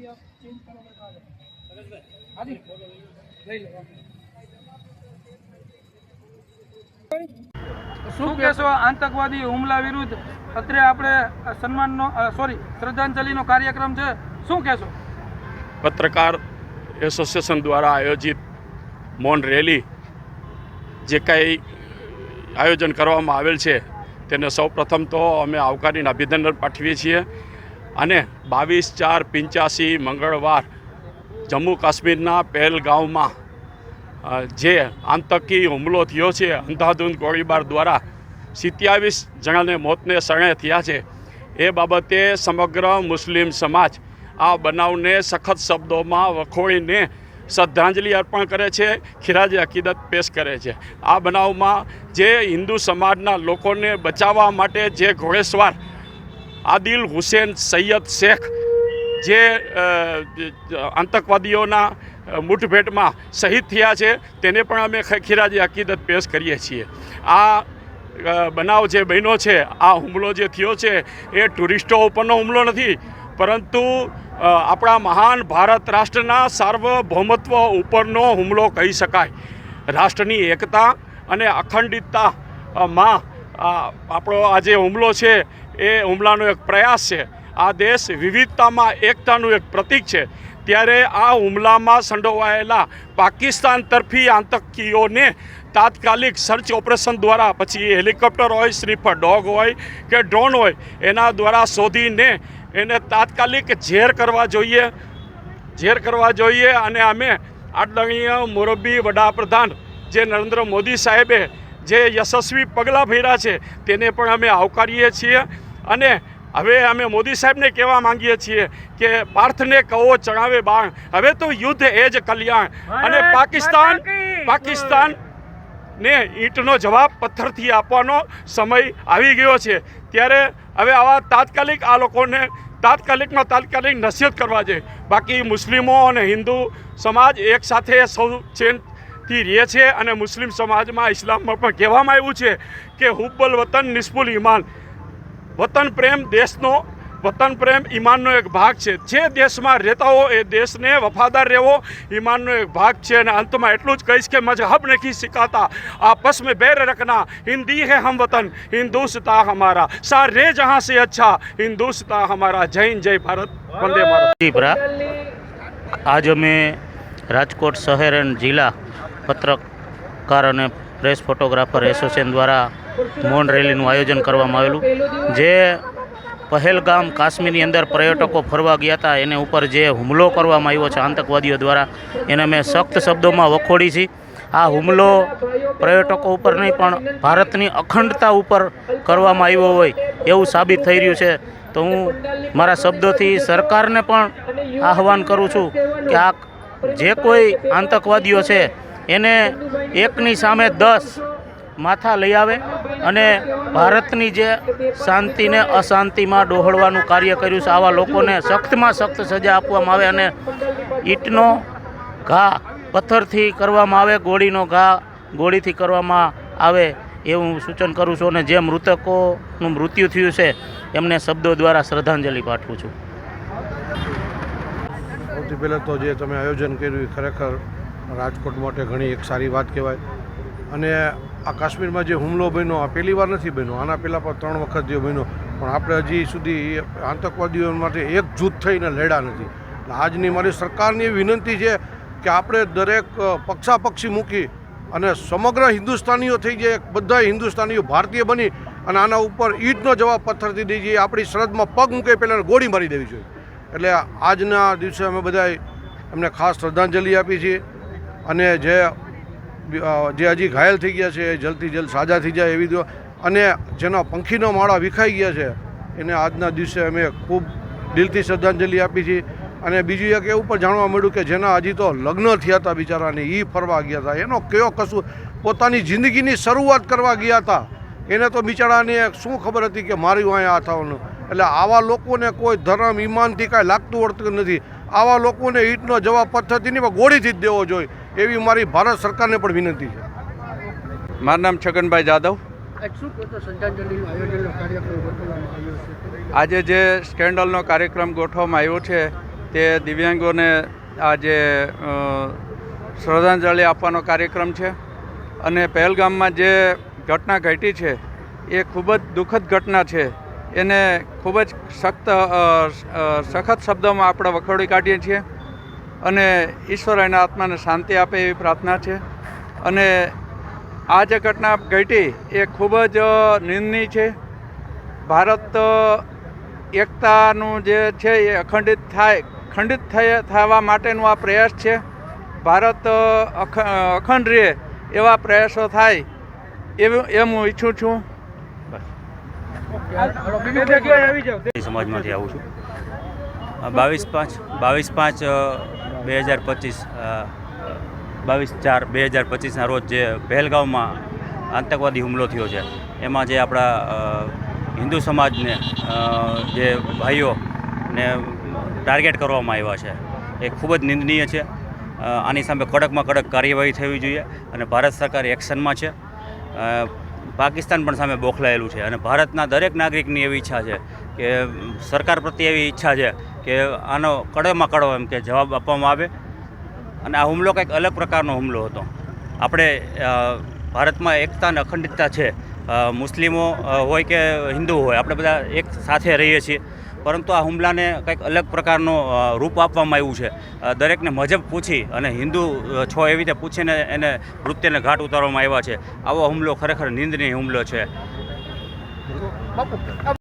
શું કહેશો આતંકવાદી હુમલા વિરુદ્ધ અત્યારે આપણે સન્માનનો શ્રદ્ધાંજલિનો કાર્યક્રમ છે, શું કહેશો? પત્રકાર એસોસિએશન દ્વારા આયોજિત મૌન રેલી જે કંઈ આયોજન કરવામાં આવેલ છે તેને સૌપ્રથમ તો અમે આવકારીને અભિનંદન પાઠવીએ છીએ અને 22/4/85 મંગળવાર જમ્મુ કાશ્મીરના પહેલગામમાં જે આતંકી હુમલો થયો છે, અંધાધૂંધ ગોળીબાર દ્વારા 27 જણાને મોતને શરણે થયા છે, એ બાબતે સમગ્ર મુસ્લિમ સમાજ આ બનાવને સખત શબ્દોમાં વખોડીને શ્રદ્ધાંજલિ અર્પણ કરે છે, ખિરાજ અકીદત પેશ કરે છે। આ બનાવમાં જે હિન્દુ સમાજના લોકોને બચાવવા માટે જે ઘોડેસવાર આદિલ હુસેન સૈયદ શેખ જે આતંકવાદીઓના મુઠભેટમાં શહીદ થયા છે તેને પણ અમે ખિરાજ અકીદત પેશ કરીએ છીએ। આ બનાવ જે બન્યો છે, આ હુમલો જે થયો છે એ ટુરિસ્ટો ઉપરનો હુમલો નથી, પરંતુ આપણા મહાન ભારત રાષ્ટ્રના સાર્વભૌમત્વ ઉપરનો હુમલો કહી શકાય। રાષ્ટ્રની એકતા અને અખંડિતતામાં આપણો આ જે હુમલો છે એ હુમલાનો એક પ્રયાસ છે। આ દેશ વિવિધતામાં એકતાનું એક પ્રતીક છે, ત્યારે આ હુમલામાં સંડોવાયેલા પાકિસ્તાન તરફી આતંકીઓને તાત્કાલિક સર્ચ ઓપરેશન દ્વારા, પછી હેલિકોપ્ટર હોય, સ્નીફર ડોગ હોય કે ડ્રોન હોય, એના દ્વારા શોધીને એને તાત્કાલિક ઝેર કરવા જોઈએ અને અમે આદરણીય મોરબી વડાપ્રધાન જે નરેન્દ્ર મોદી સાહેબે જે યશસ્વી પગલાં ભર્યા છે તેને પણ અમે આવકારીએ છીએ અને હવે અમે મોદી સાહેબને કહેવા માંગીએ છીએ કે પાર્થને કહો ચણાવે બાણ, હવે તો યુદ્ધ એ જ કલ્યાણ અને પાકિસ્તાનને ઈંટનો જવાબ પથ્થરથી આપવાનો સમય આવી ગયો છે। ત્યારે હવે આવા તાત્કાલિક આ લોકોને તાત્કાલિક નસીહત કરવા જોઈએ। બાકી મુસ્લિમો અને હિન્દુ સમાજ એક સાથે સૌ ચેનથી રહે છે અને મુસ્લિમ સમાજમાં ઇસ્લામમાં પણ કહેવામાં આવ્યું છે કે હુબ્બલ વતન નિસ્ફુલ ઈમાન, વતન પ્રેમ દેશનો, વતન પ્રેમ ઈમાનનો એક ભાગ છે। જે દેશમાં રહેતા હો એ દેશને વફાદાર રહેવો ઈમાનનો એક ભાગ છે। અને અંતમાં એટલું જ કહીશ કે મજહબ નહીં સિખાતા, આપસ में बैर रखना, हिंदी है हम वतन, हिंदुस्तान हमारा, सारे जहाँ से अच्छा हिंदुस्तान हमारा। जय हिंद, जय भारत, वंदे भारत। આજ અમે રાજકોટ શહેર અને જિલ્લા પત્રકાર અને પ્રેસ ફોટોગ્રાફર એસોસિએશન દ્વારા મૌન રેલીનું આયોજન કરવામાં આવેલું, જે પહેલગામ કાશ્મીરની અંદર પર્યટકો ફરવા ગયા હતા એને ઉપર જે હુમલો કરવામાં આવ્યો છે આતંકવાદીઓ દ્વારા, એને અમે સખ્ત શબ્દોમાં વખોડી છીએ। આ હુમલો પર્યટકો ઉપર નહીં પણ ભારતની અખંડતા ઉપર કરવામાં આવ્યો હોય એવું સાબિત થઈ રહ્યું છે। તો હું મારા શબ્દોથી સરકારને પણ આહવાન કરું છું કે આ જે કોઈ આતંકવાદીઓ છે એને એકની સામે 10 માથા લઈ આવે અને ભારતની જે શાંતિને અશાંતિમાં ડહોળવાનું કાર્ય કર્યું છે આવા લોકોને સખ્તમાં સખ્ત સજા આપવામાં આવે અને ઈંટનો ઘા પથ્થરથી કરવામાં આવે, ગોળીનો ઘા ગોળીથી કરવામાં આવે એવું સૂચન કરું છું અને જે મૃતકોનું મૃત્યુ થયું છે એમને શબ્દો દ્વારા શ્રદ્ધાંજલિ પાઠવું છું। સૌથી પહેલાં તો જે તમે આયોજન કર્યું એ ખરેખર રાજકોટ માટે ઘણી એક સારી વાત કહેવાય અને આ કાશ્મીરમાં જે હુમલો બન્યો આ પહેલી વાર નથી બન્યો, આના પહેલાં પણ 3 વખત જે બન્યો, પણ આપણે હજી સુધી આતંકવાદીઓ માટે એકજૂથ થઈને લડ્યા નથી। આજની મારી સરકારની વિનંતી છે કે આપણે દરેક પક્ષાપક્ષી મૂકી અને સમગ્ર હિન્દુસ્તાનીઓ થઈ જાય, બધા હિન્દુસ્તાનીઓ ભારતીય બની અને આના ઉપર ઈંટનો જવાબ પથ્થરથી દઈ જઈએ, આપણી સરહદમાં પગ મૂકે પહેલાં ગોળી મારી દેવી જોઈએ। એટલે આજના દિવસે અમે બધાએ એમને ખાસ શ્રદ્ધાંજલિ આપી છે અને જે હજી ઘાયલ થઈ ગયા છે એ જલ્દથી જલ્દ સાજા થઈ જાય એવી અને જેના પંખીના માળા વિખાઈ ગયા છે એને આજના દિવસે અમે ખૂબ દિલથી શ્રદ્ધાંજલિ આપી છે। અને બીજું એક એવું પણ જાણવા મળ્યું કે જેના હજી તો લગ્ન થયા હતા બિચારાને, એ ફરવા ગયા હતા, એનો કયો કશું પોતાની જિંદગીની શરૂઆત કરવા ગયા હતા, એને તો બિચારાને શું ખબર હતી કે મારું અહીંયા થવાનું। એટલે આવા લોકોને કોઈ ધર્મ ઈમાનથી કાંઈ લાગતું વળતું નથી, આવા લોકોને ઈંટનો જવાબ પથ્થરથી નહીં પણ ગોળીથી જ દેવો જોઈએ એવી મારી ભારત સરકારને પણ વિનંતી છે। મારું નામ છગનભાઈ જાદવ। આજે જે સ્કેન્ડલનો કાર્યક્રમ ગોઠવવામાં આવ્યો છે તે દિવ્યાંગોને આજે શ્રદ્ધાંજલિ આપવાનો કાર્યક્રમ છે. અને પહેલગામમાં જે ઘટના ઘટી છે એ ખૂબ જ દુઃખદ ઘટના છે. એને ખૂબ જ સખત શબ્દોમાં આપણે વખોડી કાઢીએ છીએ અને ઈશ્વર એના આત્માને શાંતિ આપે એવી પ્રાર્થના છે. અને આ જે ઘટના ઘટી એ ખૂબ જ નિંદનીય છે. ભારત એકતાનું જે છે એ ખંડિત થવા માટેનું આ પ્રયાસ છે. ભારત અખંડ રહે એવા પ્રયાસો થાય એમ હું ઈચ્છું છું. સમાજમાંથી આવું છું. 22/4/2025ના રોજ જે પહેલગામમાં આતંકવાદી હુમલો થયો છે એમાં જે આપણા હિન્દુ સમાજને જે ભાઈઓને ટાર્ગેટ કરવામાં આવ્યા છે એ ખૂબ જ નિંદનીય છે. આની સામે કડકમાં કડક કાર્યવાહી થવી જોઈએ અને ભારત સરકાર એક્શનમાં છે. પાકિસ્તાન પણ સામે બોખલાયેલું છે અને ભારતના દરેક નાગરિકની એવી ઈચ્છા છે કે સરકાર પ્રત્યે એવી ઈચ્છા છે કે આનો કડકમાં કડક એમ કે જવાબ આપવામાં આવે. અને આ હુમલો કંઈક અલગ પ્રકારનો હુમલો હતો. આપણે ભારતમાં એકતા અને અખંડિતતા છે. મુસ્લિમો હોય કે હિન્દુ હોય, આપણે બધા એક સાથે રહીએ છીએ, પરંતુ આ હુમલાને કંઈક અલગ પ્રકારનો રૂપ આપવામાં આવ્યું છે. દરેકને મજહબ પૂછી અને હિન્દુ છો એવી રીતે પૂછીને એને મૃત્યુને ઘાટ ઉતારવામાં આવ્યા છે. આવો હુમલો ખરેખર નિંદનીય હુમલો છે.